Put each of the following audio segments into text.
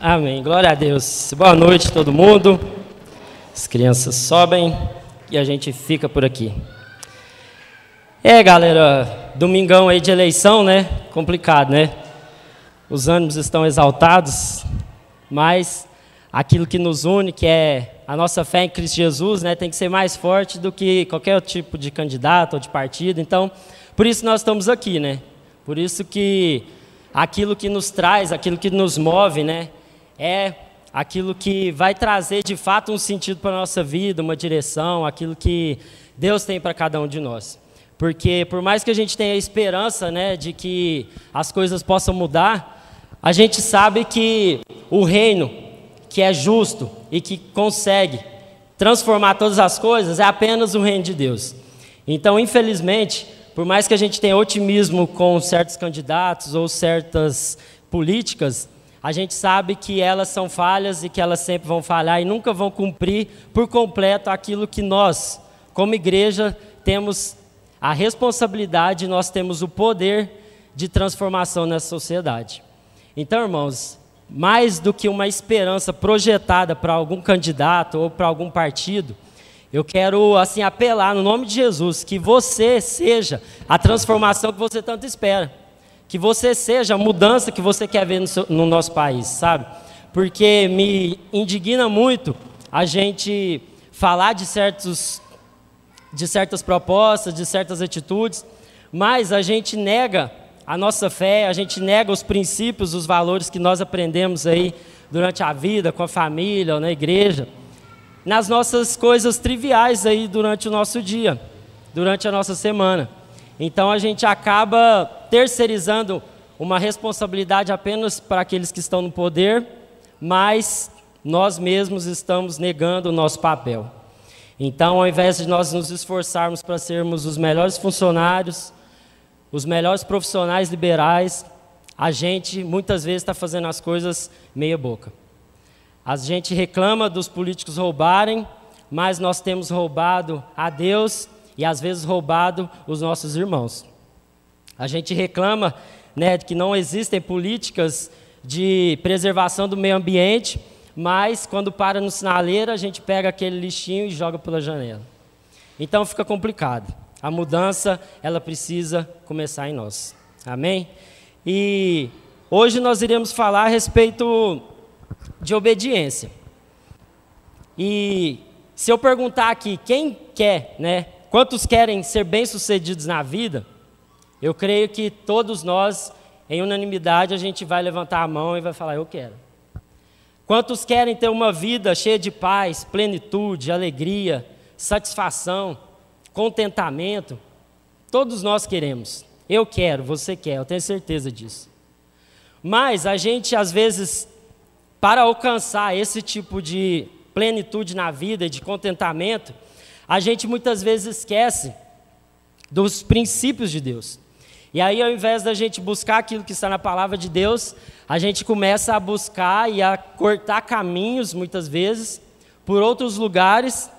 Amém. Glória a Deus. Boa noite, todo mundo. As crianças sobem e a gente fica por aqui. Galera, domingão aí de eleição, né? Complicado, né? Os ânimos estão exaltados, mas aquilo que nos une, que é a nossa fé em Cristo Jesus, né? Tem que ser mais forte do que qualquer outro tipo de candidato ou de partido. Então, por isso nós estamos aqui, né? Por isso que aquilo que nos traz, aquilo que nos move, né? É aquilo que vai trazer de fato um sentido para a nossa vida, uma direção, aquilo que Deus tem para cada um de nós. Porque por mais que a gente tenha a esperança, né, de que as coisas possam mudar, a gente sabe que o reino, que é justo e que consegue transformar todas as coisas, é apenas o reino de Deus. Então, infelizmente, por mais que a gente tenha otimismo com certos candidatos ou certas políticas, a gente sabe que elas são falhas e que elas sempre vão falhar e nunca vão cumprir por completo aquilo que nós, como igreja, temos a responsabilidade, nós temos o poder de transformação nessa sociedade. Então, irmãos, mais do que uma esperança projetada para algum candidato ou para algum partido, eu quero assim apelar no nome de Jesus, que você seja a transformação que você tanto espera. Que você seja a mudança que você quer ver no nosso país, sabe? Porque me indigna muito a gente falar de certas propostas, de certas atitudes, mas a gente nega a nossa fé, a gente nega os princípios, os valores que nós aprendemos aí durante a vida, com a família, ou na igreja, nas nossas coisas triviais aí durante o nosso dia, durante a nossa semana. Então a gente acaba terceirizando uma responsabilidade apenas para aqueles que estão no poder, mas nós mesmos estamos negando o nosso papel. Então, ao invés de nós nos esforçarmos para sermos os melhores funcionários, os melhores profissionais liberais, a gente muitas vezes está fazendo as coisas meia boca. A gente reclama dos políticos roubarem, mas nós temos roubado a Deus e às vezes roubado os nossos irmãos. A gente reclama, né, que não existem políticas de preservação do meio ambiente, mas quando para no sinaleiro a gente pega aquele lixinho e joga pela janela. Então fica complicado. A mudança, ela precisa começar em nós. Amém? E hoje nós iremos falar a respeito de obediência. E se eu perguntar aqui quem quer, né? Quantos querem ser bem-sucedidos na vida? Eu creio que todos nós, em unanimidade, a gente vai levantar a mão e vai falar, eu quero. Quantos querem ter uma vida cheia de paz, plenitude, alegria, satisfação, contentamento? Todos nós queremos. Eu quero, você quer, eu tenho certeza disso. Mas a gente, às vezes, para alcançar esse tipo de plenitude na vida, de contentamento, a gente muitas vezes esquece dos princípios de Deus. E aí, ao invés da gente buscar aquilo que está na palavra de Deus, a gente começa a buscar e a cortar caminhos, muitas vezes, por outros lugares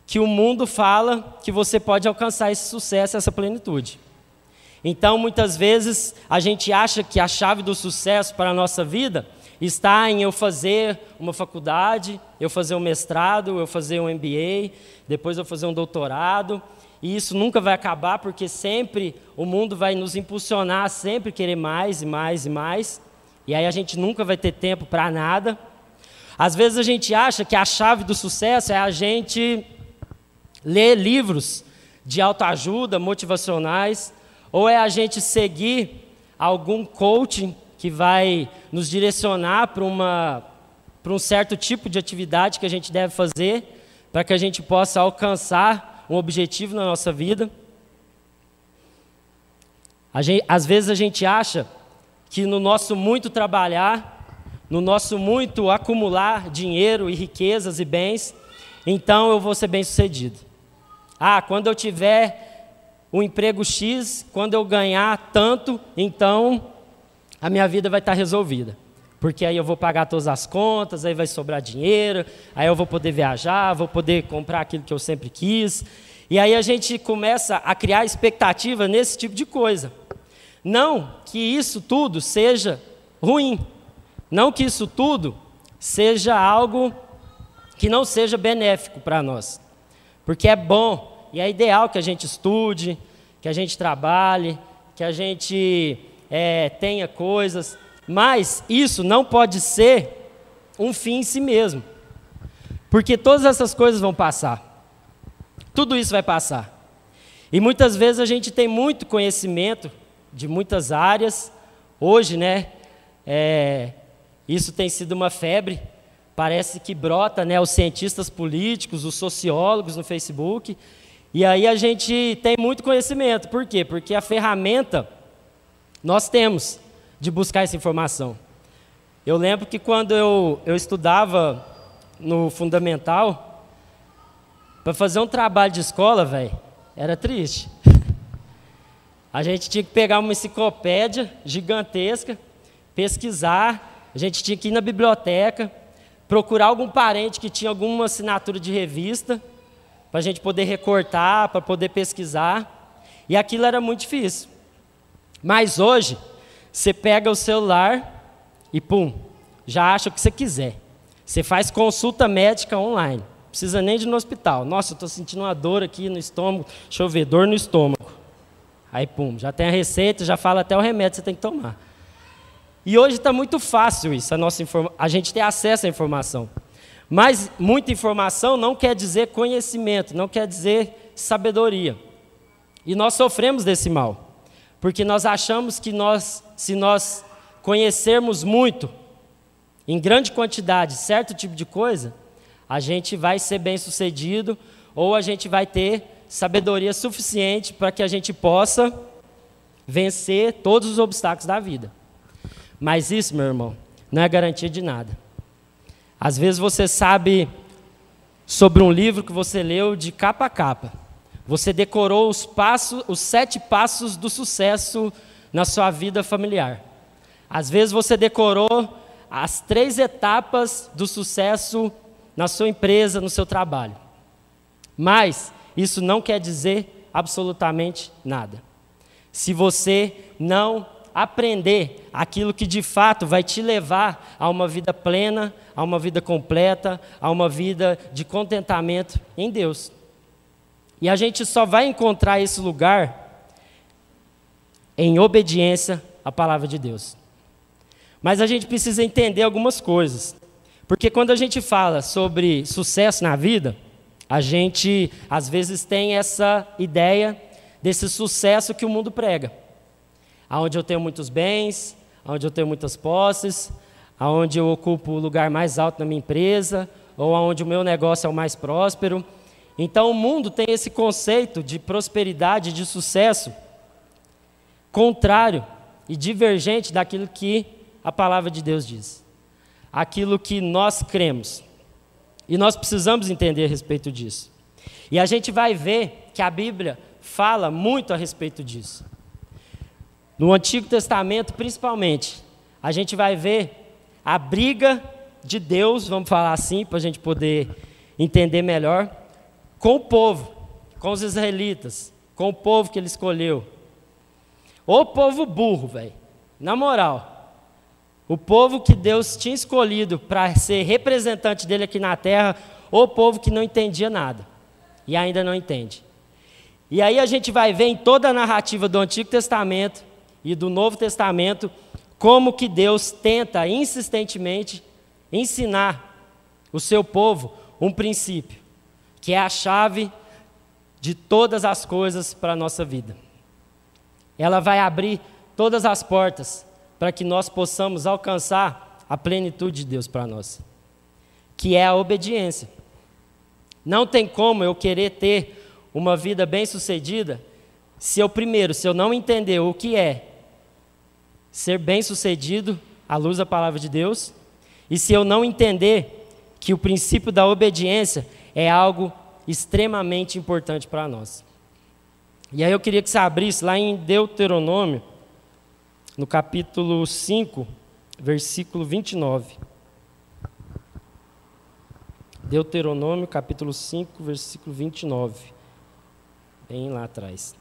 que o mundo fala que você pode alcançar esse sucesso, essa plenitude. Então, muitas vezes, a gente acha que a chave do sucesso para a nossa vida está em eu fazer uma faculdade, eu fazer um mestrado, eu fazer um MBA, depois eu fazer um doutorado, e isso nunca vai acabar, porque sempre o mundo vai nos impulsionar a sempre querer mais e mais e mais, e aí a gente nunca vai ter tempo para nada. Às vezes a gente acha que a chave do sucesso é a gente ler livros de autoajuda, motivacionais, ou é a gente seguir algum coaching que vai nos direcionar para um certo tipo de atividade que a gente deve fazer para que a gente possa alcançar um objetivo na nossa vida. Às vezes a gente acha que no nosso muito trabalhar, no nosso muito acumular dinheiro e riquezas e bens, então eu vou ser bem-sucedido. Quando eu tiver um emprego X, quando eu ganhar tanto, então a minha vida vai estar resolvida. Porque aí eu vou pagar todas as contas, aí vai sobrar dinheiro, aí eu vou poder viajar, vou poder comprar aquilo que eu sempre quis. E aí a gente começa a criar expectativa nesse tipo de coisa. Não que isso tudo seja ruim. não que isso tudo seja algo que não seja benéfico para nós, porque é bom e é ideal que a gente estude, que a gente trabalhe, que a gente tenha coisas, mas isso não pode ser um fim em si mesmo, porque todas essas coisas vão passar, tudo isso vai passar. E muitas vezes a gente tem muito conhecimento de muitas áreas. Hoje, né, isso tem sido uma febre. Parece que brota, né, os cientistas políticos, os sociólogos no Facebook. E aí a gente tem muito conhecimento. Por quê? Porque a ferramenta nós temos de buscar essa informação. Eu lembro que quando eu estudava no fundamental, para fazer um trabalho de escola, velho, era triste. A gente tinha que pegar uma enciclopédia gigantesca, pesquisar, a gente tinha que ir na biblioteca, procurar algum parente que tinha alguma assinatura de revista, para a gente poder recortar, para poder pesquisar, e aquilo era muito difícil. Mas hoje, você pega o celular e pum, já acha o que você quiser. Você faz consulta médica online. Não precisa nem de ir no hospital. Nossa, eu estou sentindo uma dor aqui no estômago. Deixa eu ver, dor no estômago. Aí, pum, já tem a receita, já fala até o remédio que você tem que tomar. E hoje está muito fácil isso, a gente ter acesso à informação. Mas muita informação não quer dizer conhecimento, não quer dizer sabedoria. E nós sofremos desse mal. Porque nós achamos que se nós conhecermos muito, em grande quantidade, certo tipo de coisa, a gente vai ser bem-sucedido ou a gente vai ter sabedoria suficiente para que a gente possa vencer todos os obstáculos da vida. Mas isso, meu irmão, não é garantia de nada. Às vezes você sabe sobre um livro que você leu de capa a capa. Você decorou os 7 passos do sucesso na sua vida familiar. Às vezes você decorou as 3 etapas do sucesso na sua empresa, no seu trabalho. Mas isso não quer dizer absolutamente nada. Se você não aprender aquilo que de fato vai te levar a uma vida plena, a uma vida completa, a uma vida de contentamento em Deus. E a gente só vai encontrar esse lugar em obediência à palavra de Deus. Mas a gente precisa entender algumas coisas. Porque quando a gente fala sobre sucesso na vida, a gente às vezes tem essa ideia desse sucesso que o mundo prega. Onde eu tenho muitos bens, onde eu tenho muitas posses, onde eu ocupo o lugar mais alto na minha empresa, ou onde o meu negócio é o mais próspero. Então o mundo tem esse conceito de prosperidade, de sucesso, contrário e divergente daquilo que a palavra de Deus diz. Aquilo que nós cremos. E nós precisamos entender a respeito disso. E a gente vai ver que a Bíblia fala muito a respeito disso. No Antigo Testamento, principalmente, a gente vai ver a briga de Deus, vamos falar assim, para a gente poder entender melhor, com o povo, com os israelitas, com o povo que ele escolheu. O povo burro, velho, na moral. O povo que Deus tinha escolhido para ser representante dele aqui na terra, o povo que não entendia nada, e ainda não entende. E aí a gente vai ver em toda a narrativa do Antigo Testamento e do Novo Testamento, como que Deus tenta insistentemente ensinar o seu povo um princípio, que é a chave de todas as coisas para a nossa vida. Ela vai abrir todas as portas para que nós possamos alcançar a plenitude de Deus para nós, que é a obediência. Não tem como eu querer ter uma vida bem-sucedida se eu não entender o que é ser bem-sucedido à luz da palavra de Deus, e se eu não entender que o princípio da obediência é algo extremamente importante para nós. E aí eu queria que você abrisse lá em Deuteronômio, no capítulo 5, versículo 29. Deuteronômio, capítulo 5, versículo 29. Bem lá atrás.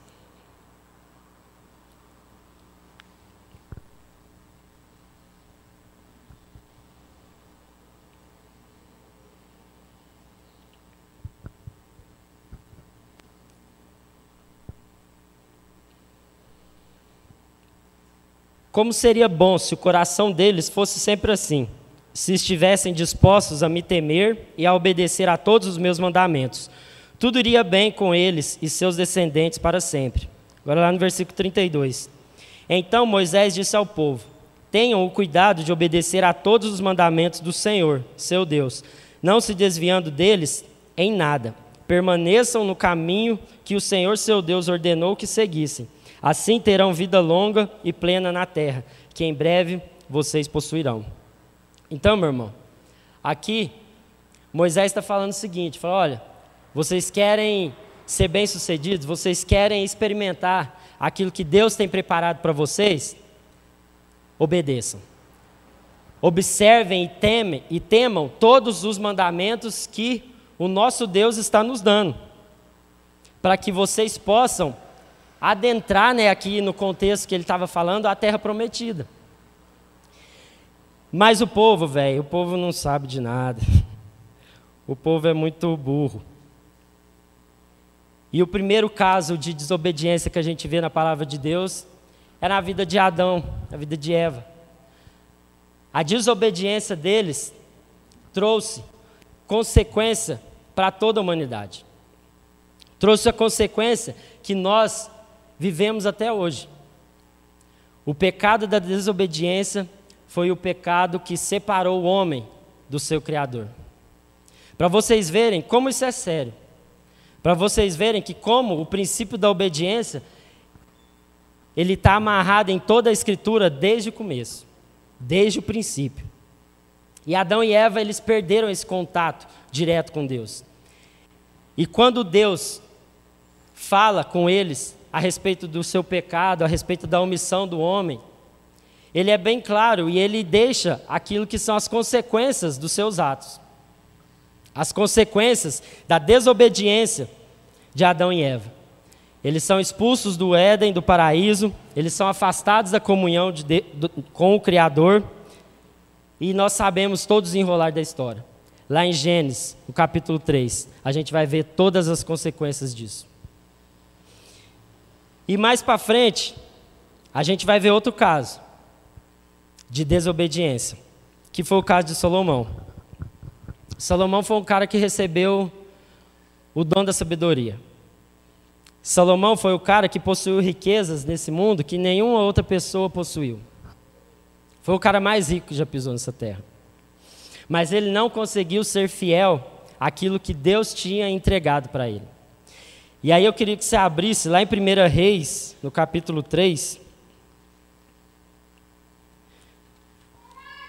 Como seria bom se o coração deles fosse sempre assim, se estivessem dispostos a me temer e a obedecer a todos os meus mandamentos. Tudo iria bem com eles e seus descendentes para sempre. Agora lá no versículo 32. Então Moisés disse ao povo: tenham o cuidado de obedecer a todos os mandamentos do Senhor, seu Deus, não se desviando deles em nada. Permaneçam no caminho que o Senhor, seu Deus, ordenou que seguissem. Assim terão vida longa e plena na terra, que em breve vocês possuirão. Então, meu irmão, aqui Moisés está falando o seguinte, fala, olha, vocês querem ser bem-sucedidos, vocês querem experimentar aquilo que Deus tem preparado para vocês? Obedeçam. Observem e temam todos os mandamentos que o nosso Deus está nos dando, para que vocês possam adentrar, né, aqui no contexto que ele estava falando, a terra prometida. Mas o povo não sabe de nada. O povo é muito burro. E o primeiro caso de desobediência que a gente vê na palavra de Deus é na vida de Adão, na vida de Eva. A desobediência deles trouxe consequência para toda a humanidade. Trouxe a consequência que nós vivemos até hoje. O pecado da desobediência foi o pecado que separou o homem do seu Criador. Para vocês verem como isso é sério. Para vocês verem que como o princípio da obediência, ele está amarrado em toda a Escritura desde o começo, desde o princípio. E Adão e Eva, eles perderam esse contato direto com Deus. E quando Deus fala com eles a respeito do seu pecado, a respeito da omissão do homem, ele é bem claro e ele deixa aquilo que são as consequências dos seus atos. As consequências da desobediência de Adão e Eva. Eles são expulsos do Éden, do paraíso, eles são afastados da comunhão com o Criador, e nós sabemos todo o desenrolar da história. Lá em Gênesis, no capítulo 3, a gente vai ver todas as consequências disso. E mais para frente, a gente vai ver outro caso de desobediência, que foi o caso de Salomão. Salomão foi um cara que recebeu o dom da sabedoria. Salomão foi o cara que possuiu riquezas nesse mundo que nenhuma outra pessoa possuiu. Foi o cara mais rico que já pisou nessa terra. Mas ele não conseguiu ser fiel àquilo que Deus tinha entregado para ele. E aí eu queria que você abrisse lá em 1 Reis, no capítulo 3.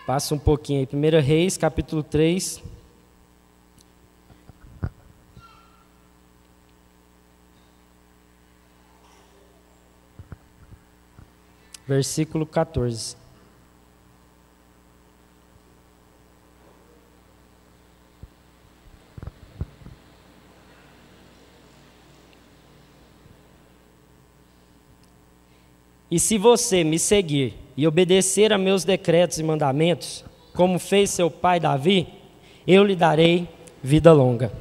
Passa um pouquinho aí. 1 Reis, capítulo 3. Versículo 14. E se você me seguir e obedecer a meus decretos e mandamentos, como fez seu pai Davi, eu lhe darei vida longa.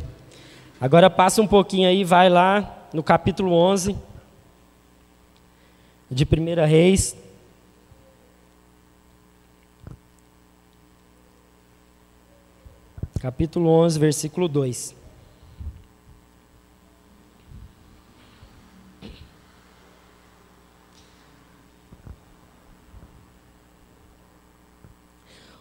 Agora passa um pouquinho aí, vai lá no capítulo 11 de 1 Reis. Capítulo 11, versículo 2.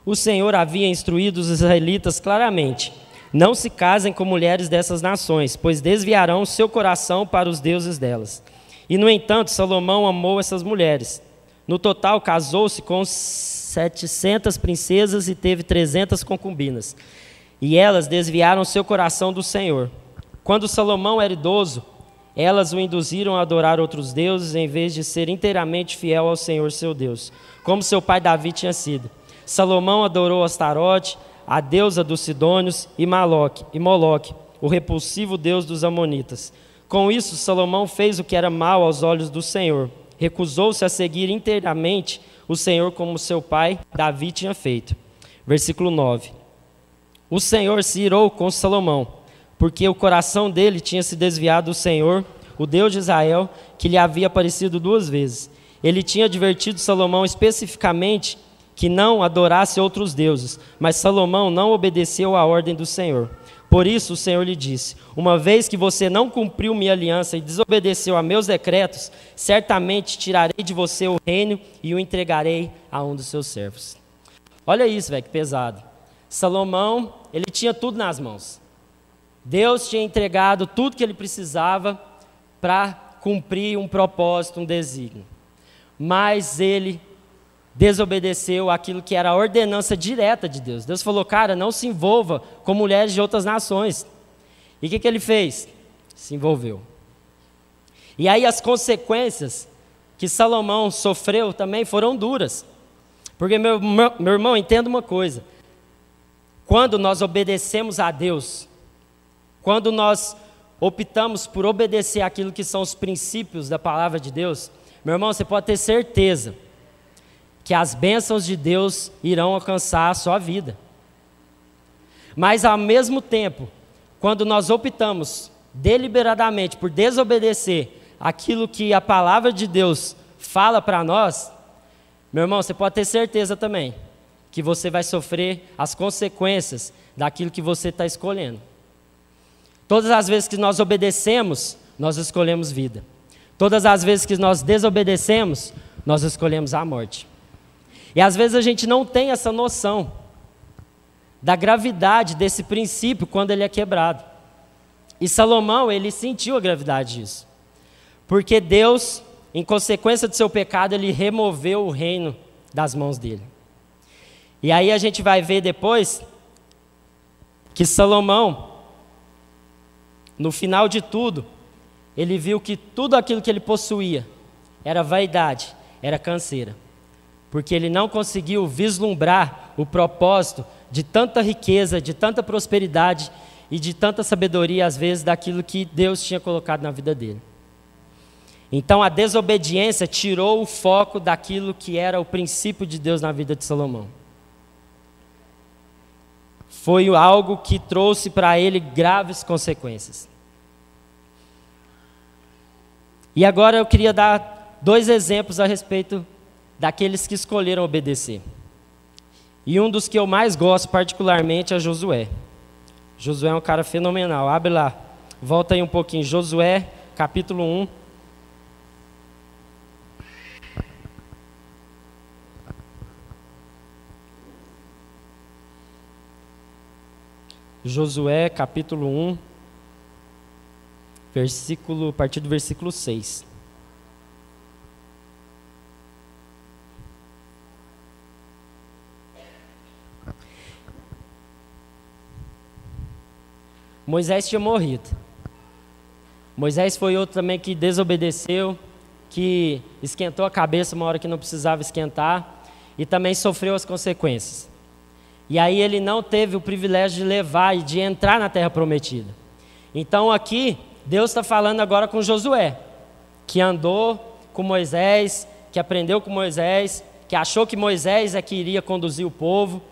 O Senhor havia instruído os israelitas claramente: não se casem com mulheres dessas nações, pois desviarão seu coração para os deuses delas. E, no entanto, Salomão amou essas mulheres. No total, casou-se com 700 princesas e teve 300 concubinas. E elas desviaram seu coração do Senhor. Quando Salomão era idoso, elas o induziram a adorar outros deuses, em vez de ser inteiramente fiel ao Senhor seu Deus, como seu pai Davi tinha sido. Salomão adorou Astarote, a deusa dos Sidônios, e Moloque, o repulsivo deus dos Amonitas. Com isso, Salomão fez o que era mal aos olhos do Senhor. Recusou-se a seguir inteiramente o Senhor como seu pai Davi tinha feito. Versículo 9. O Senhor se irou com Salomão, porque o coração dele tinha se desviado do Senhor, o Deus de Israel, que lhe havia aparecido 2 vezes. ele tinha advertido Salomão especificamente que não adorasse outros deuses, mas Salomão não obedeceu à ordem do Senhor. Por isso o Senhor lhe disse: uma vez que você não cumpriu minha aliança e desobedeceu a meus decretos, certamente tirarei de você o reino e o entregarei a um dos seus servos. Olha isso, velho, que pesado. Salomão, ele tinha tudo nas mãos. Deus tinha entregado tudo que ele precisava para cumprir um propósito, um desígnio. Mas ele desobedeceu aquilo que era a ordenança direta de Deus. Deus falou: cara, não se envolva com mulheres de outras nações. E o que ele fez? Se envolveu. E aí as consequências que Salomão sofreu também foram duras. Porque, meu irmão, entenda uma coisa. Quando nós obedecemos a Deus, quando nós optamos por obedecer aquilo que são os princípios da palavra de Deus, meu irmão, você pode ter certeza que as bênçãos de Deus irão alcançar a sua vida. Mas ao mesmo tempo, quando nós optamos deliberadamente por desobedecer aquilo que a palavra de Deus fala para nós, meu irmão, você pode ter certeza também que você vai sofrer as consequências daquilo que você está escolhendo. Todas as vezes que nós obedecemos, nós escolhemos vida. Todas as vezes que nós desobedecemos, nós escolhemos a morte. E às vezes a gente não tem essa noção da gravidade desse princípio quando ele é quebrado. E Salomão, ele sentiu a gravidade disso. Porque Deus, em consequência do seu pecado, ele removeu o reino das mãos dele. E aí a gente vai ver depois que Salomão, no final de tudo, ele viu que tudo aquilo que ele possuía era vaidade, era canseira. Porque ele não conseguiu vislumbrar o propósito de tanta riqueza, de tanta prosperidade e de tanta sabedoria, às vezes, daquilo que Deus tinha colocado na vida dele. Então a desobediência tirou o foco daquilo que era o princípio de Deus na vida de Salomão. Foi algo que trouxe para ele graves consequências. E agora eu queria dar 2 exemplos a respeito daqueles que escolheram obedecer. E um dos que eu mais gosto particularmente é Josué. Josué é um cara fenomenal. Abre lá, volta aí um pouquinho. Josué, capítulo 1. Josué, capítulo 1, a partir do versículo 6. Moisés tinha morrido. Moisés foi outro também que desobedeceu, que esquentou a cabeça uma hora que não precisava esquentar e também sofreu as consequências. E aí ele não teve o privilégio de levar e de entrar na terra prometida. Então aqui, Deus está falando agora com Josué, que andou com Moisés, que aprendeu com Moisés, que achou que Moisés é que iria conduzir o povo,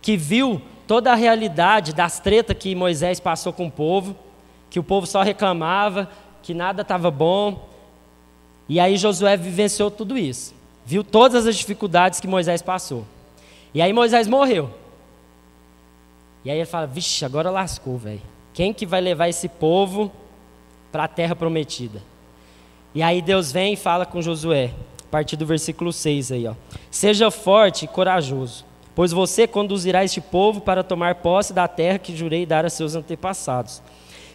que viu toda a realidade das tretas que Moisés passou com o povo, que o povo só reclamava, que nada estava bom. E aí Josué vivenciou tudo isso, viu todas as dificuldades que Moisés passou. E aí Moisés morreu. E aí ele fala: vixe, agora lascou, velho. Quem que vai levar esse povo para a terra prometida? E aí Deus vem e fala com Josué, a partir do versículo 6 aí, ó. Seja forte e corajoso, pois você conduzirá este povo para tomar posse da terra que jurei dar a seus antepassados.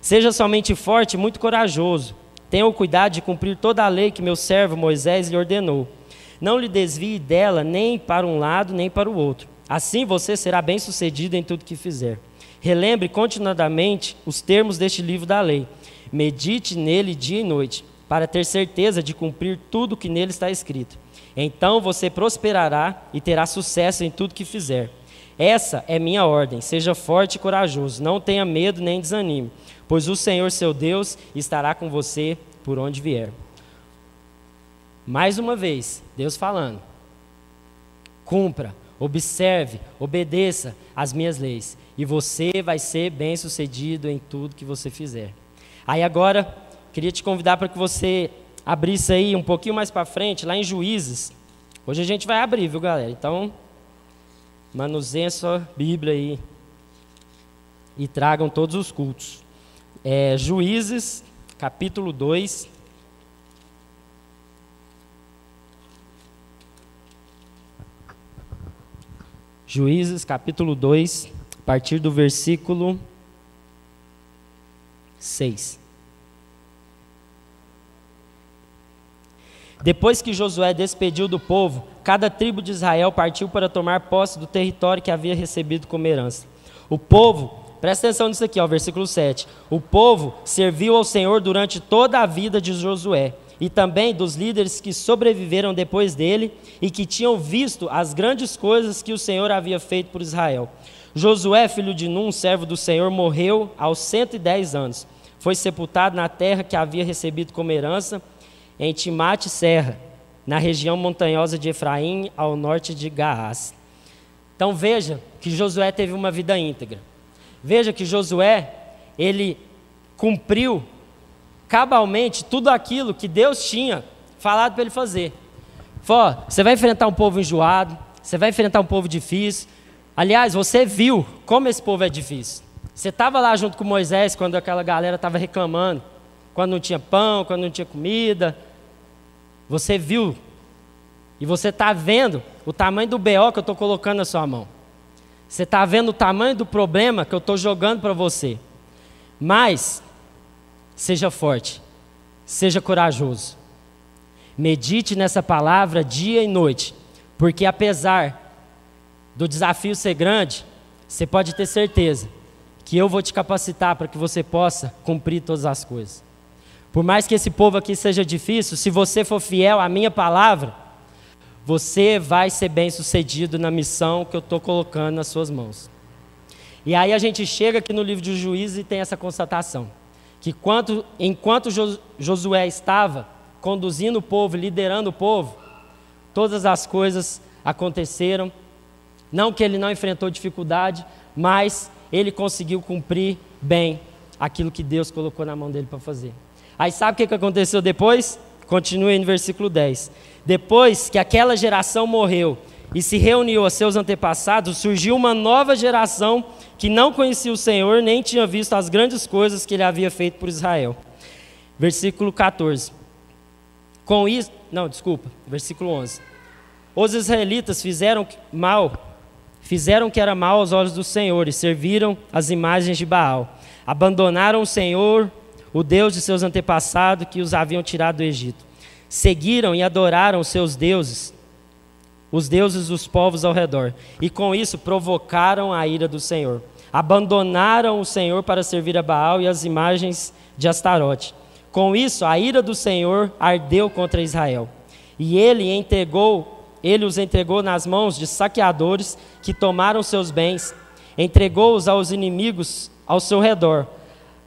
Seja somente forte e muito corajoso. Tenha o cuidado de cumprir toda a lei que meu servo Moisés lhe ordenou. Não lhe desvie dela nem para um lado nem para o outro. Assim você será bem-sucedido em tudo que fizer. Relembre continuadamente os termos deste livro da lei. Medite nele dia e noite, para ter certeza de cumprir tudo que nele está escrito. Então você prosperará e terá sucesso em tudo que fizer. Essa é minha ordem: seja forte e corajoso, não tenha medo nem desanime, pois o Senhor seu Deus estará com você por onde vier. Mais uma vez, Deus falando: cumpra, observe, obedeça às minhas leis, e você vai ser bem-sucedido em tudo que você fizer. Aí agora, queria te convidar para que você abrisse aí um pouquinho mais para frente, lá em Juízes. Hoje a gente vai abrir, viu, galera? Então, manuseiem sua Bíblia aí e tragam todos os cultos. Juízes, capítulo 2. Juízes, capítulo 2, a partir do versículo 6. Depois que Josué despediu do povo, cada tribo de Israel partiu para tomar posse do território que havia recebido como herança. O povo, presta atenção nisso aqui, versículo 7. O povo serviu ao Senhor durante toda a vida de Josué, e também dos líderes que sobreviveram depois dele e que tinham visto as grandes coisas que o Senhor havia feito por Israel. Josué, filho de Num, servo do Senhor, morreu aos 110 anos. Foi sepultado na terra que havia recebido como herança, em Timate-Serra, na região montanhosa de Efraim, ao norte de Gaás. Então veja que Josué teve uma vida íntegra. Veja que Josué, ele cumpriu cabalmente tudo aquilo que Deus tinha falado para ele fazer. Você vai enfrentar um povo enjoado, você vai enfrentar um povo difícil. Aliás, você viu como esse povo é difícil. Você estava lá junto com Moisés quando aquela galera estava reclamando, quando não tinha pão, quando não tinha comida. Você viu, e você está vendo o tamanho do BO que eu estou colocando na sua mão. Você está vendo o tamanho do problema que eu estou jogando para você. Mas, seja forte, seja corajoso. Medite nessa palavra dia e noite, porque apesar do desafio ser grande, você pode ter certeza que eu vou te capacitar para que você possa cumprir todas as coisas. Por mais que esse povo aqui seja difícil, se você for fiel à minha palavra, você vai ser bem sucedido na missão que eu estou colocando nas suas mãos. E aí a gente chega aqui no livro de Juízes e tem essa constatação, que enquanto Josué estava conduzindo o povo, liderando o povo, todas as coisas aconteceram. Não que ele não enfrentou dificuldade, mas ele conseguiu cumprir bem aquilo que Deus colocou na mão dele para fazer. Aí sabe o que aconteceu depois? Continue aí no versículo 10. Depois que aquela geração morreu e se reuniu a seus antepassados, surgiu uma nova geração que não conhecia o Senhor, nem tinha visto as grandes coisas que ele havia feito por Israel. Versículo 14. Versículo 11. Os israelitas fizeram que era mal aos olhos do Senhor e serviram as imagens de Baal. Abandonaram o Senhor, o Deus de seus antepassados que os haviam tirado do Egito. Seguiram e adoraram os seus deuses, os deuses dos povos ao redor, e com isso provocaram a ira do Senhor. Abandonaram o Senhor para servir a Baal e as imagens de Astarote. Com isso, a ira do Senhor ardeu contra Israel, e ele os entregou nas mãos de saqueadores que tomaram seus bens, entregou-os aos inimigos ao seu redor,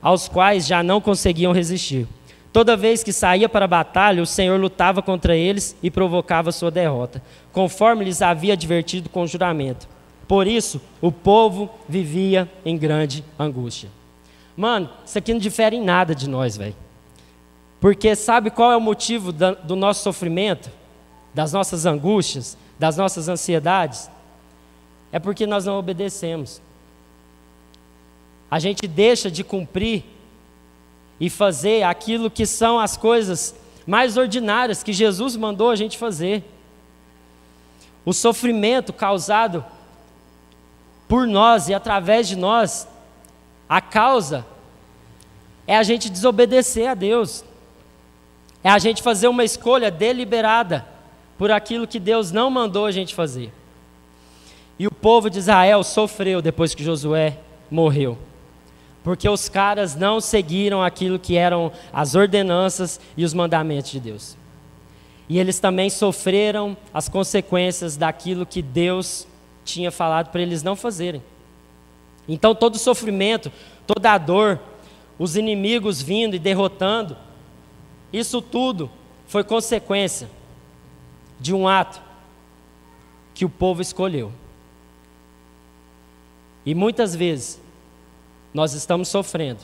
aos quais já não conseguiam resistir. Toda vez que saía para a batalha, o Senhor lutava contra eles e provocava sua derrota, conforme lhes havia advertido com juramento. Por isso, o povo vivia em grande angústia. Mano, isso aqui não difere em nada de nós, velho. Porque sabe qual é o motivo do nosso sofrimento, das nossas angústias, das nossas ansiedades? É porque nós não obedecemos. A gente deixa de cumprir e fazer aquilo que são as coisas mais ordinárias que Jesus mandou a gente fazer. O sofrimento causado por nós e através de nós, a causa é a gente desobedecer a Deus. É a gente fazer uma escolha deliberada por aquilo que Deus não mandou a gente fazer. E o povo de Israel sofreu depois que Josué morreu, porque os caras não seguiram aquilo que eram as ordenanças e os mandamentos de Deus. E eles também sofreram as consequências daquilo que Deus tinha falado para eles não fazerem. Então todo o sofrimento, toda a dor, os inimigos vindo e derrotando, isso tudo foi consequência de um ato que o povo escolheu. E muitas vezes nós estamos sofrendo,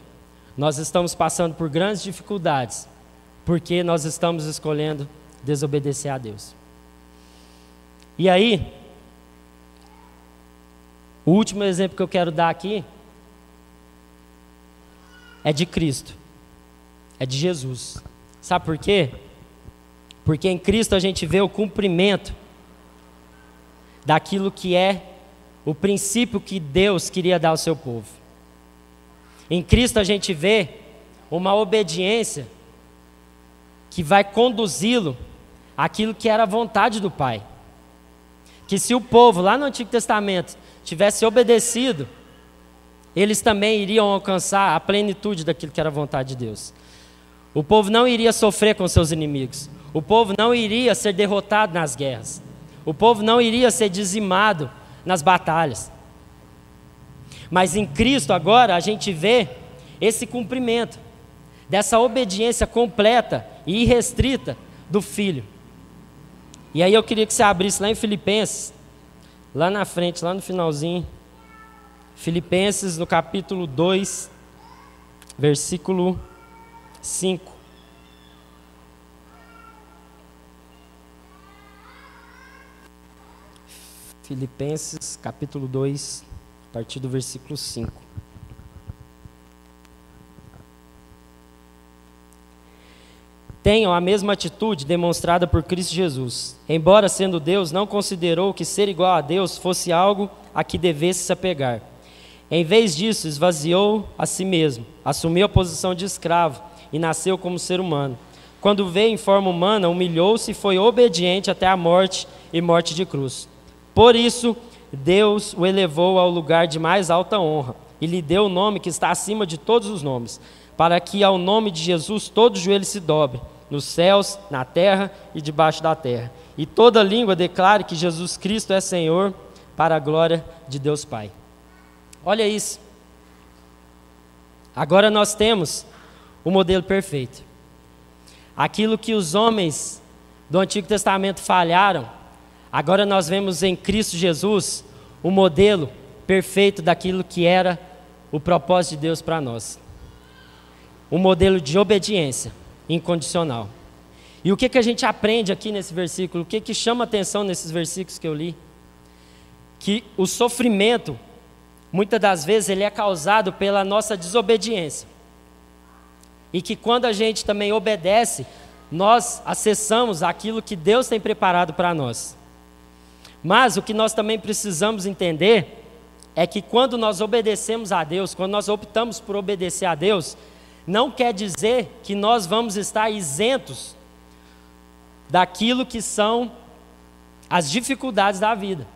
nós estamos passando por grandes dificuldades, porque nós estamos escolhendo desobedecer a Deus. E aí, o último exemplo que eu quero dar aqui é de Cristo, é de Jesus. Sabe por quê? Porque em Cristo a gente vê o cumprimento daquilo que é o princípio que Deus queria dar ao seu povo. Em Cristo a gente vê uma obediência que vai conduzi-lo àquilo que era a vontade do Pai. Que se o povo lá no Antigo Testamento tivesse obedecido, eles também iriam alcançar a plenitude daquilo que era a vontade de Deus. O povo não iria sofrer com seus inimigos. O povo não iria ser derrotado nas guerras. O povo não iria ser dizimado nas batalhas. Mas em Cristo agora a gente vê esse cumprimento dessa obediência completa e irrestrita do Filho. E aí eu queria que você abrisse lá em Filipenses, lá na frente, lá no finalzinho, Filipenses no capítulo 2, versículo 5. Filipenses capítulo 2, a partir do versículo 5. Tenham a mesma atitude demonstrada por Cristo Jesus. Embora sendo Deus, não considerou que ser igual a Deus fosse algo a que devesse se apegar. Em vez disso, esvaziou a si mesmo, assumiu a posição de escravo e nasceu como ser humano. Quando veio em forma humana, humilhou-se e foi obediente até a morte e morte de cruz. Por isso, Deus o elevou ao lugar de mais alta honra e lhe deu o nome que está acima de todos os nomes, para que ao nome de Jesus todo joelho se dobre, nos céus, na terra e debaixo da terra, e toda língua declare que Jesus Cristo é Senhor, para a glória de Deus Pai. Olha isso. Agora nós temos o modelo perfeito. Aquilo que os homens do Antigo Testamento falharam, agora nós vemos em Cristo Jesus o modelo perfeito daquilo que era o propósito de Deus para nós. Um modelo de obediência incondicional. E o que a gente aprende aqui nesse versículo? O que chama atenção nesses versículos que eu li? Que o sofrimento, muitas das vezes, ele é causado pela nossa desobediência. E que quando a gente também obedece, nós acessamos aquilo que Deus tem preparado para nós. Mas o que nós também precisamos entender é que quando nós obedecemos a Deus, quando nós optamos por obedecer a Deus, não quer dizer que nós vamos estar isentos daquilo que são as dificuldades da vida.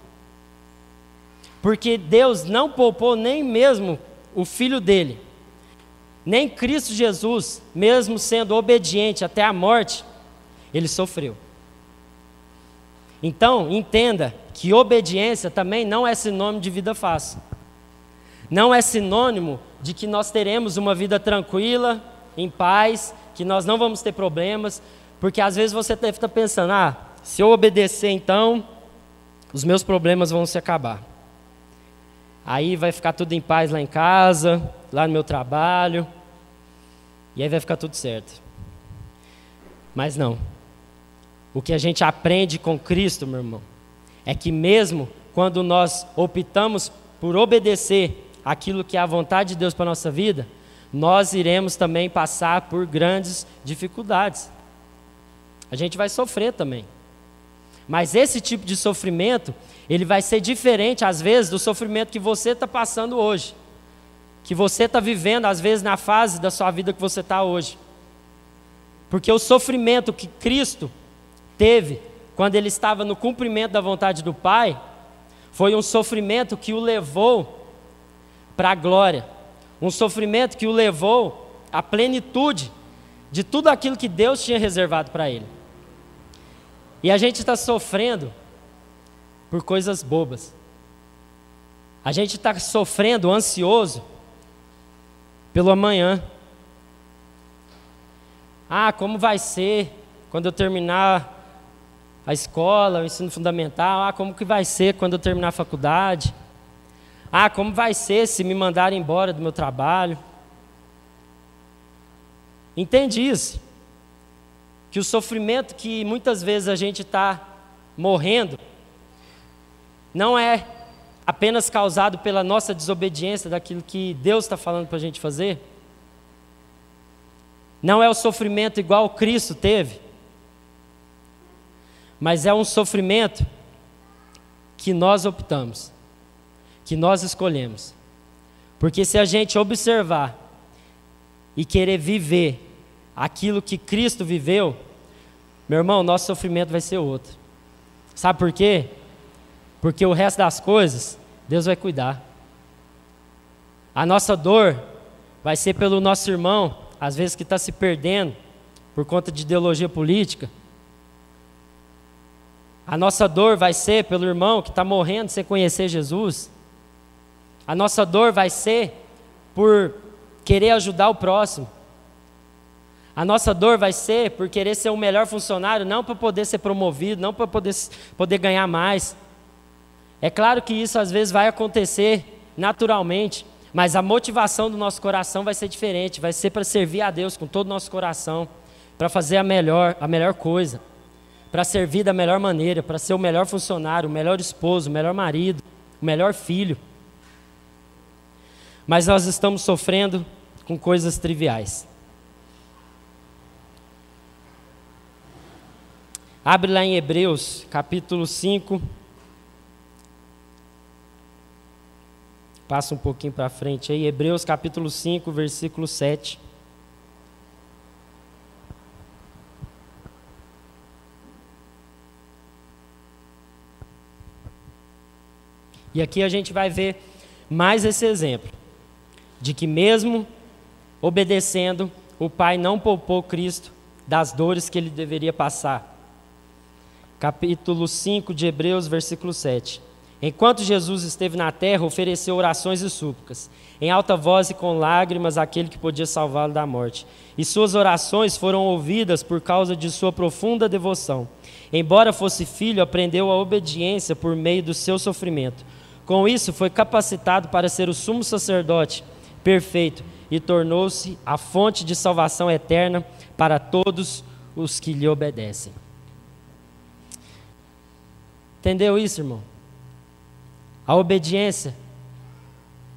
Porque Deus não poupou nem mesmo o Filho dele, nem Cristo Jesus, mesmo sendo obediente até a morte, ele sofreu. Então, entenda que obediência também não é sinônimo de vida fácil. Não é sinônimo de que nós teremos uma vida tranquila, em paz, que nós não vamos ter problemas, porque às vezes você deve estar pensando, se eu obedecer então, os meus problemas vão se acabar. Aí vai ficar tudo em paz lá em casa, lá no meu trabalho, e aí vai ficar tudo certo. Mas não. O que a gente aprende com Cristo, meu irmão, é que mesmo quando nós optamos por obedecer aquilo que é a vontade de Deus para a nossa vida, nós iremos também passar por grandes dificuldades. A gente vai sofrer também. Mas esse tipo de sofrimento, ele vai ser diferente, às vezes, do sofrimento que você está passando hoje. Que você está vivendo, às vezes, na fase da sua vida que você está hoje. Porque o sofrimento que Cristo teve, quando ele estava no cumprimento da vontade do Pai, foi um sofrimento que o levou para a glória. Um sofrimento que o levou à plenitude de tudo aquilo que Deus tinha reservado para ele. E a gente está sofrendo por coisas bobas. A gente está sofrendo, ansioso, pelo amanhã. Como vai ser quando eu terminar a escola, o ensino fundamental? Como que vai ser quando eu terminar a faculdade? Como vai ser se me mandarem embora do meu trabalho? Entende isso? que o sofrimento que muitas vezes a gente está morrendo não é apenas causado pela nossa desobediência daquilo que Deus está falando para a gente fazer? Não é o sofrimento igual Cristo teve, mas é um sofrimento que nós optamos, que nós escolhemos. Porque se a gente observar e querer viver aquilo que Cristo viveu, meu irmão, nosso sofrimento vai ser outro. Sabe por quê? Porque o resto das coisas, Deus vai cuidar. A nossa dor vai ser pelo nosso irmão, às vezes que está se perdendo por conta de ideologia política. A nossa dor vai ser pelo irmão que está morrendo sem conhecer Jesus. A nossa dor vai ser por querer ajudar o próximo. A nossa dor vai ser por querer ser o melhor funcionário, não para poder ser promovido, não para poder ganhar mais. É claro que isso às vezes vai acontecer naturalmente, mas a motivação do nosso coração vai ser diferente, vai ser para servir a Deus com todo o nosso coração, para fazer a melhor coisa, para servir da melhor maneira, para ser o melhor funcionário, o melhor esposo, o melhor marido, o melhor filho. Mas nós estamos sofrendo com coisas triviais. Abre lá em Hebreus, capítulo 5. Passa um pouquinho para frente aí. Hebreus, capítulo 5, versículo 7. E aqui a gente vai ver mais esse exemplo, de que mesmo obedecendo, o Pai não poupou Cristo das dores que ele deveria passar. Capítulo 5 de Hebreus, versículo 7. Enquanto Jesus esteve na terra, ofereceu orações e súplicas, em alta voz e com lágrimas, àquele que podia salvá-lo da morte. E suas orações foram ouvidas por causa de sua profunda devoção. Embora fosse filho, aprendeu a obediência por meio do seu sofrimento. Com isso, foi capacitado para ser o sumo sacerdote perfeito e tornou-se a fonte de salvação eterna para todos os que lhe obedecem. Entendeu isso, irmão? A obediência,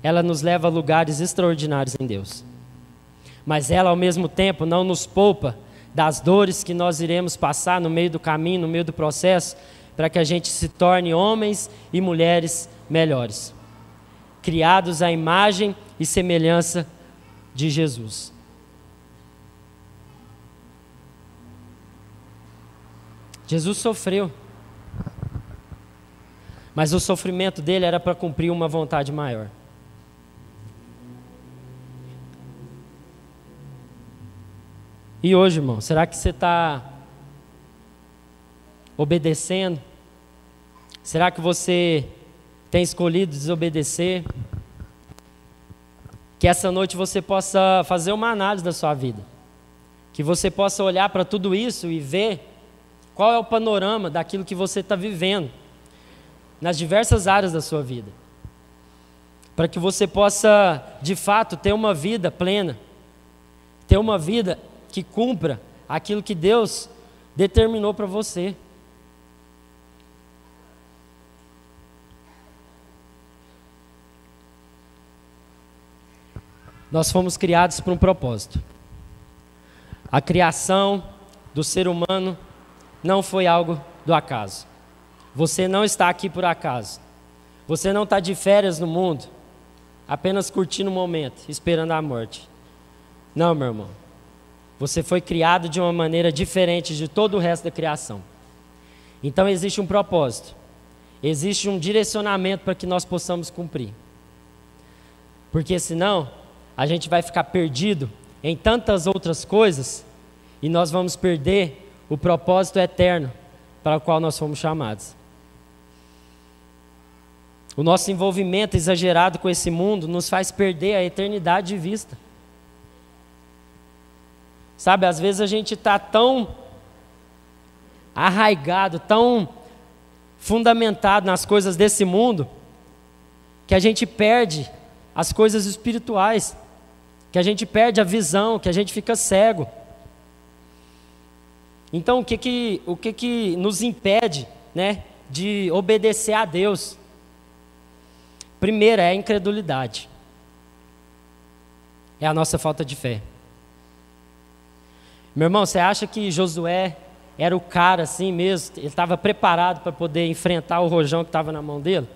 ela nos leva a lugares extraordinários em Deus. Mas ela, ao mesmo tempo, não nos poupa das dores que nós iremos passar no meio do caminho, no meio do processo, para que a gente se torne homens e mulheres melhores, criados à imagem e semelhança de Jesus. Jesus sofreu, mas o sofrimento dele era para cumprir uma vontade maior. E hoje, irmão, será que você está obedecendo? Será que você tem escolhido desobedecer? Que essa noite você possa fazer uma análise da sua vida. Que você possa olhar para tudo isso e ver qual é o panorama daquilo que você está vivendo nas diversas áreas da sua vida. Para que você possa, de fato, ter uma vida plena. Ter uma vida que cumpra aquilo que Deus determinou para você. Nós fomos criados por um propósito. A criação do ser humano não foi algo do acaso. Você não está aqui por acaso. Você não está de férias no mundo, apenas curtindo o momento, esperando a morte. Não, meu irmão. Você foi criado de uma maneira diferente de todo o resto da criação. Então existe um propósito. Existe um direcionamento para que nós possamos cumprir. Porque senão a gente vai ficar perdido em tantas outras coisas e nós vamos perder o propósito eterno para o qual nós fomos chamados. O nosso envolvimento exagerado com esse mundo nos faz perder a eternidade de vista. Sabe, às vezes a gente está tão arraigado, tão fundamentado nas coisas desse mundo, que a gente perde as coisas espirituais, que a gente perde a visão, que a gente fica cego. Então, o que nos impede, né, de obedecer a Deus? Primeiro é a incredulidade. É a nossa falta de fé. Meu irmão, você acha que Josué era o cara assim mesmo? Ele estava preparado para poder enfrentar o rojão que estava na mão dele?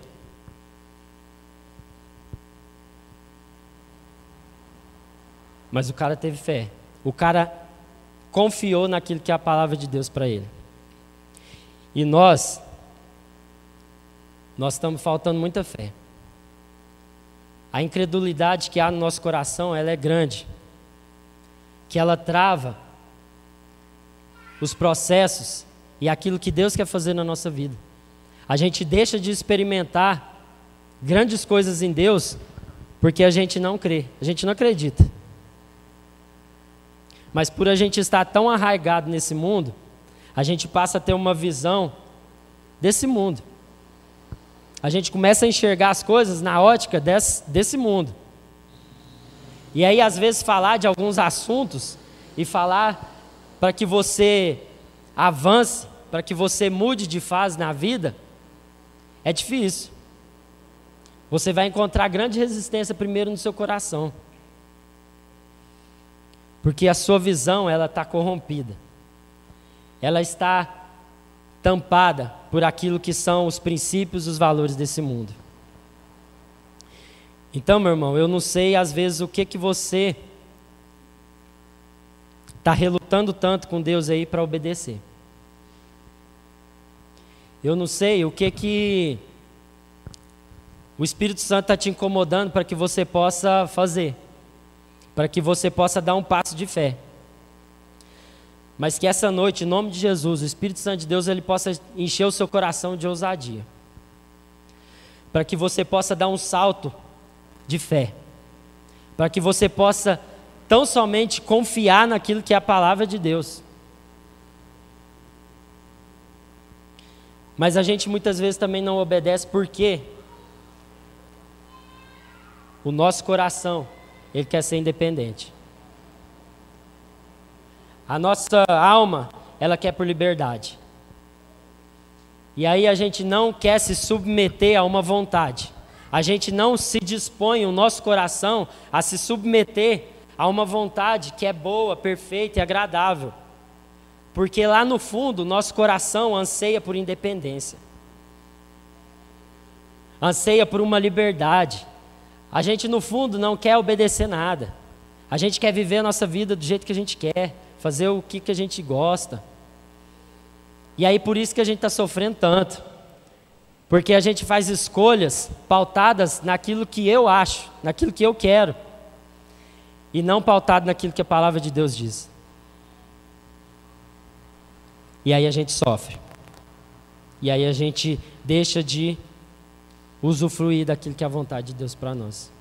Mas o cara teve fé. O cara confiou naquilo que é a palavra de Deus para ele. E nós estamos faltando muita fé. A incredulidade que há no nosso coração, ela é grande. Que ela trava os processos e aquilo que Deus quer fazer na nossa vida. A gente deixa de experimentar grandes coisas em Deus porque a gente não crê, a gente não acredita. Mas por a gente estar tão arraigado nesse mundo, a gente passa a ter uma visão desse mundo. A gente começa a enxergar as coisas na ótica desse mundo. E aí, às vezes, falar de alguns assuntos e falar para que você avance, para que você mude de fase na vida, é difícil. Você vai encontrar grande resistência primeiro no seu coração. Porque a sua visão, ela está corrompida. Ela está tampada por aquilo que são os princípios, os valores desse mundo. Então, meu irmão, eu não sei às vezes o que você está relutando tanto com Deus aí para obedecer. Eu não sei o que o Espírito Santo está te incomodando para que você possa fazer, para que você possa dar um passo de fé. Mas que essa noite, em nome de Jesus, o Espírito Santo de Deus, ele possa encher o seu coração de ousadia. Para que você possa dar um salto de fé. Para que você possa tão somente confiar naquilo que é a palavra de Deus. Mas a gente muitas vezes também não obedece porque o nosso coração, ele quer ser independente. A nossa alma, ela quer por liberdade. E aí a gente não quer se submeter a uma vontade. A gente não se dispõe, o nosso coração, a se submeter a uma vontade que é boa, perfeita e agradável. Porque lá no fundo, o nosso coração anseia por independência. Anseia por uma liberdade. A gente no fundo não quer obedecer nada. A gente quer viver a nossa vida do jeito que a gente quer. Fazer o que a gente gosta. E aí por isso que a gente está sofrendo tanto. Porque a gente faz escolhas pautadas naquilo que eu acho, naquilo que eu quero. E não pautado naquilo que a palavra de Deus diz. E aí a gente sofre. E aí a gente deixa de usufruir daquilo que é a vontade de Deus para nós.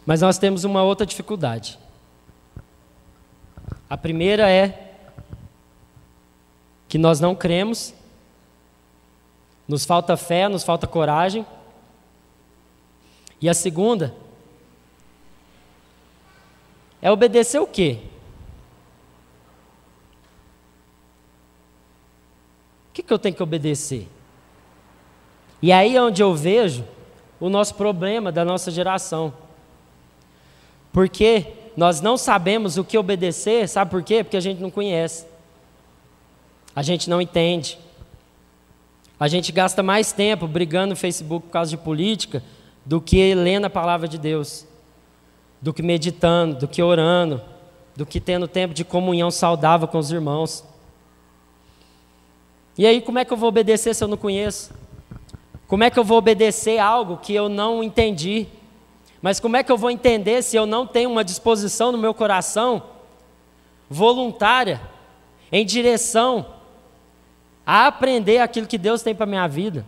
Mas nós temos uma outra dificuldade. A primeira é que nós não cremos, nos falta fé, nos falta coragem. E a segunda é obedecer o quê? O que eu tenho que obedecer? E aí é onde eu vejo o nosso problema da nossa geração. Porque nós não sabemos o que obedecer, sabe por quê? Porque a gente não conhece. A gente não entende. A gente gasta mais tempo brigando no Facebook por causa de política do que lendo a palavra de Deus, do que meditando, do que orando, do que tendo tempo de comunhão saudável com os irmãos. E aí, como é que eu vou obedecer se eu não conheço? Como é que eu vou obedecer algo que eu não entendi? Mas como é que eu vou entender se eu não tenho uma disposição no meu coração voluntária em direção a aprender aquilo que Deus tem para a minha vida?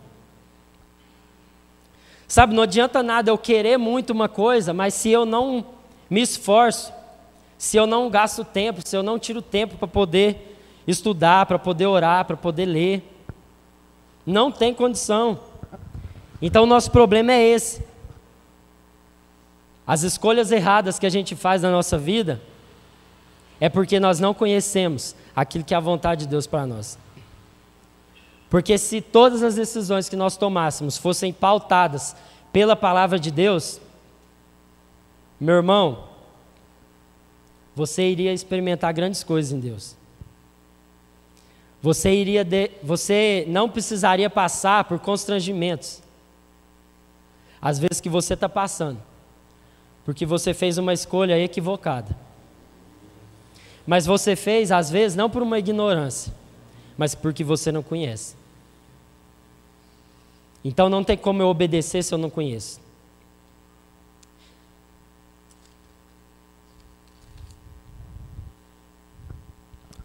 Sabe, não adianta nada eu querer muito uma coisa, mas se eu não me esforço, se eu não gasto tempo, se eu não tiro tempo para poder estudar, para poder orar, para poder ler, não tem condição. Então o nosso problema é esse. As escolhas erradas que a gente faz na nossa vida é porque nós não conhecemos aquilo que é a vontade de Deus para nós. Porque se todas as decisões que nós tomássemos fossem pautadas pela palavra de Deus, meu irmão, você iria experimentar grandes coisas em Deus. Você não precisaria passar por constrangimentos, às vezes que você está passando, porque você fez uma escolha equivocada. Mas você fez, às vezes, não por uma ignorância, mas porque você não conhece. Então não tem como eu obedecer se eu não conheço.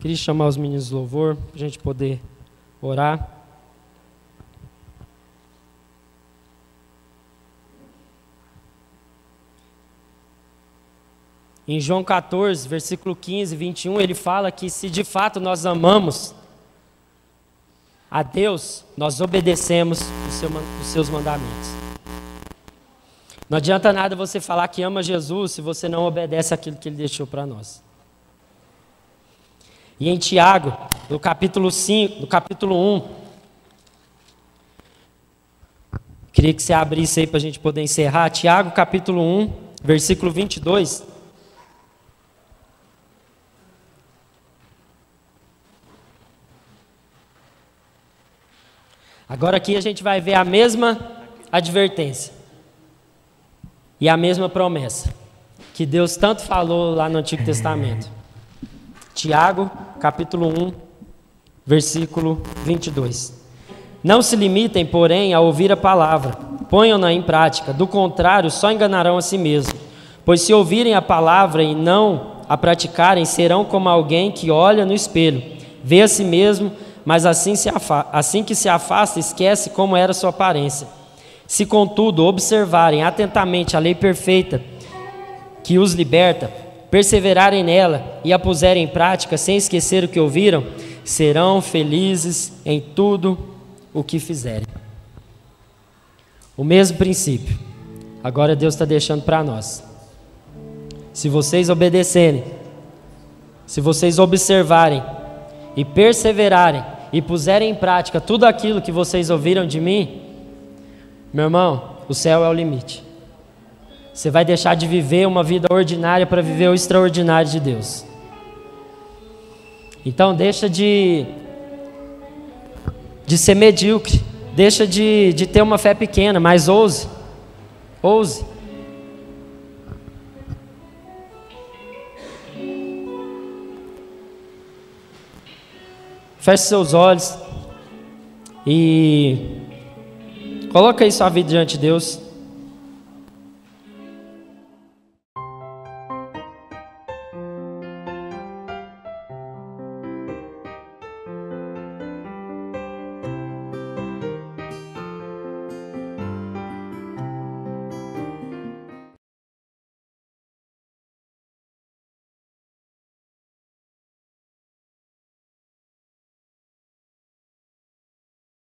Queria chamar os meninos do louvor, para a gente poder orar. Em João 14, versículo 15, 21, ele fala que se de fato nós amamos a Deus, nós obedecemos os seus mandamentos. Não adianta nada você falar que ama Jesus se você não obedece aquilo que Ele deixou para nós. E em Tiago, no capítulo 1, queria que você abrisse aí para a gente poder encerrar. Tiago, capítulo 1, versículo 22. Agora aqui a gente vai ver a mesma advertência e a mesma promessa que Deus tanto falou lá no Antigo Testamento. Tiago, capítulo 1, versículo 22. Não se limitem, porém, a ouvir a palavra, ponham-na em prática, do contrário, só enganarão a si mesmos. Pois se ouvirem a palavra e não a praticarem, serão como alguém que olha no espelho, vê a si mesmo, mas assim que se afasta, esquece como era sua aparência. Se, contudo, observarem atentamente a lei perfeita que os liberta, perseverarem nela e a puserem em prática, sem esquecer o que ouviram, serão felizes em tudo o que fizerem. O mesmo princípio, agora Deus está deixando para nós. Se vocês obedecerem, se vocês observarem e perseverarem e puserem em prática tudo aquilo que vocês ouviram de mim, meu irmão, o céu é o limite. Você vai deixar de viver uma vida ordinária para viver o extraordinário de Deus. Então deixa de ser medíocre, deixa de ter uma fé pequena, mas ouse. Feche seus olhos e coloca aí sua vida diante de Deus.